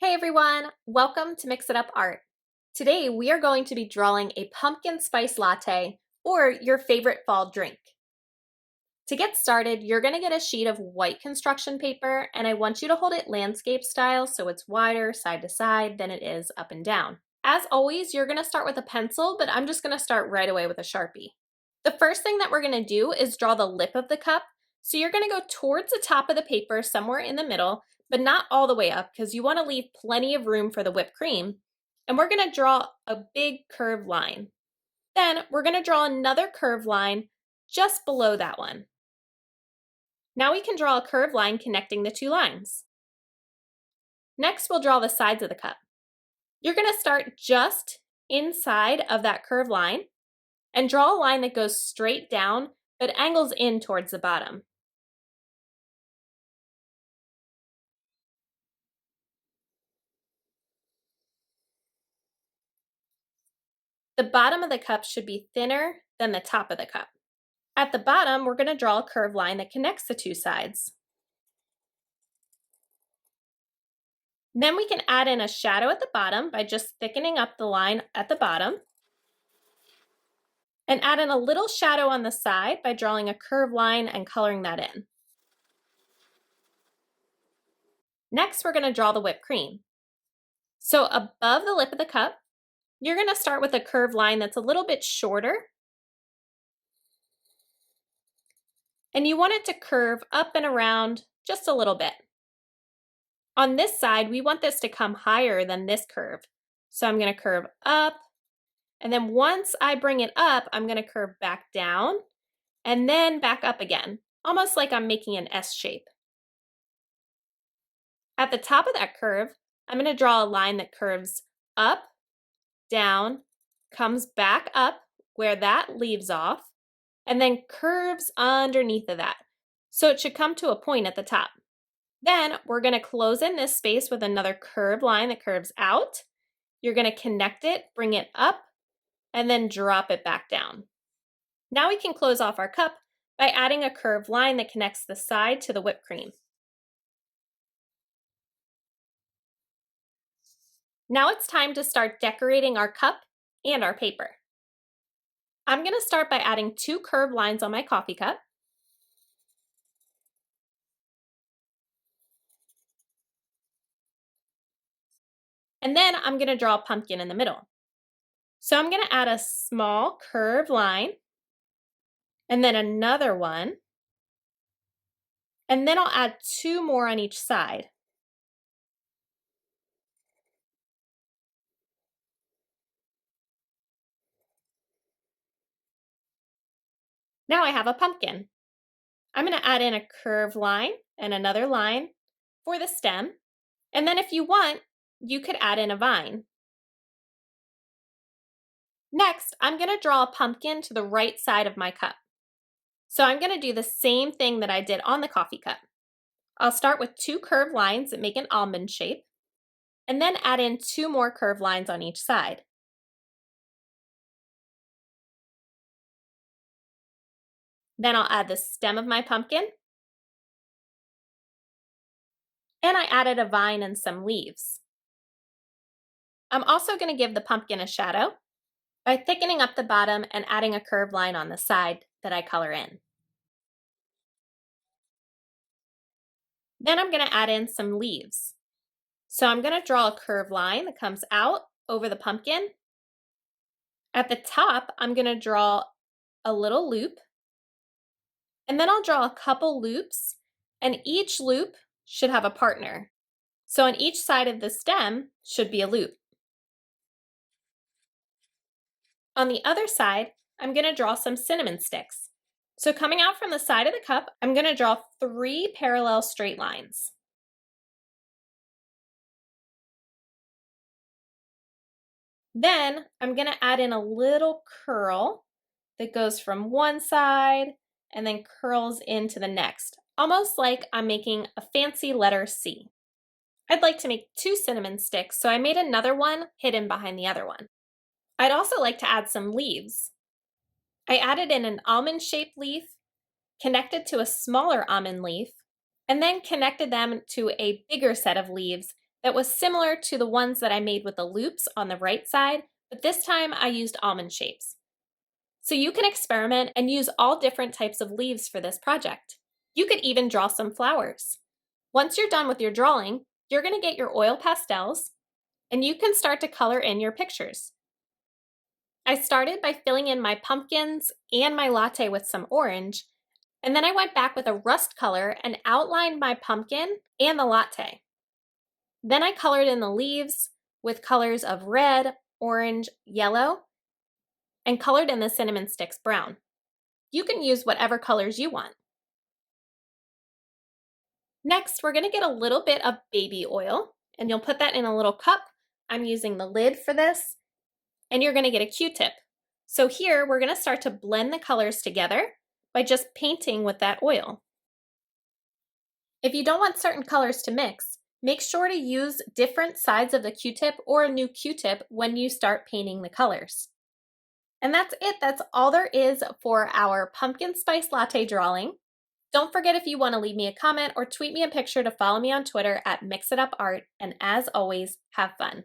Hey everyone, welcome to Mix It Up Art. Today we are going to be drawing a pumpkin spice latte or your favorite fall drink. To get started, you're going to get a sheet of white construction paper and I want you to hold it landscape style so it's wider side to side than it is up and down. As always, you're going to start with a pencil, but I'm just going to start right away with a Sharpie. The first thing that we're going to do is draw the lip of the cup. So you're going to go towards the top of the paper somewhere in the middle, but not all the way up because you want to leave plenty of room for the whipped cream. And we're going to draw a big curved line. Then we're going to draw another curved line just below that one. Now we can draw a curved line connecting the two lines. Next, we'll draw the sides of the cup. You're going to start just inside of that curved line and draw a line that goes straight down but angles in towards the bottom. The bottom of the cup should be thinner than the top of the cup. At the bottom, we're going to draw a curved line that connects the two sides. Then we can add in a shadow at the bottom by just thickening up the line at the bottom. And add in a little shadow on the side by drawing a curved line and coloring that in. Next, we're going to draw the whipped cream. So above the lip of the cup, you're going to start with a curved line that's a little bit shorter. And you want it to curve up and around just a little bit. On this side, we want this to come higher than this curve. So I'm going to curve up, and then once I bring it up, I'm going to curve back down, and then back up again, almost like I'm making an S shape. At the top of that curve, I'm going to draw a line that curves up, down, comes back up where that leaves off, and then curves underneath of that. So it should come to a point at the top. Then we're going to close in this space with another curved line that curves out. You're going to connect it, bring it up, and then drop it back down. Now we can close off our cup by adding a curved line that connects the side to the whipped cream. Now it's time to start decorating our cup and our paper. I'm going to start by adding two curved lines on my coffee cup. And then I'm going to draw a pumpkin in the middle. So I'm going to add a small curved line, and then another one, and then I'll add two more on each side. Now I have a pumpkin. I'm going to add in a curved line and another line for the stem, and then if you want, you could add in a vine. Next, I'm going to draw a pumpkin to the right side of my cup. So I'm going to do the same thing that I did on the coffee cup. I'll start with two curved lines that make an almond shape, and then add in two more curved lines on each side. Then I'll add the stem of my pumpkin, and I added a vine and some leaves. I'm also going to give the pumpkin a shadow by thickening up the bottom and adding a curved line on the side that I color in. Then I'm going to add in some leaves. So I'm going to draw a curved line that comes out over the pumpkin. At the top, I'm going to draw a little loop, and then I'll draw a couple loops, and each loop should have a partner. So on each side of the stem should be a loop. On the other side, I'm going to draw some cinnamon sticks. So coming out from the side of the cup, I'm going to draw 3 parallel straight lines. Then I'm going to add in a little curl that goes from one side and then curls into the next, almost like I'm making a fancy letter C. I'd like to make 2 cinnamon sticks, so I made another one hidden behind the other one. I'd also like to add some leaves. I added in an almond-shaped leaf, connected to a smaller almond leaf, and then connected them to a bigger set of leaves that was similar to the ones that I made with the loops on the right side, but this time I used almond shapes. So you can experiment and use all different types of leaves for this project. You could even draw some flowers. Once you're done with your drawing, you're going to get your oil pastels and you can start to color in your pictures. I started by filling in my pumpkins and my latte with some orange, and then I went back with a rust color and outlined my pumpkin and the latte. Then I colored in the leaves with colors of red, orange, yellow, and colored in the cinnamon sticks brown. You can use whatever colors you want. Next, we're going to get a little bit of baby oil, and you'll put that in a little cup. I'm using the lid for this, and you're going to get a Q-tip. So here, we're going to start to blend the colors together by just painting with that oil. If you don't want certain colors to mix, make sure to use different sides of the Q-tip or a new Q-tip when you start painting the colors. And that's it. That's all there is for our pumpkin spice latte drawing. Don't forget, if you want to leave me a comment or tweet me a picture, to follow me on Twitter at MixItUpArt, and as always, have fun.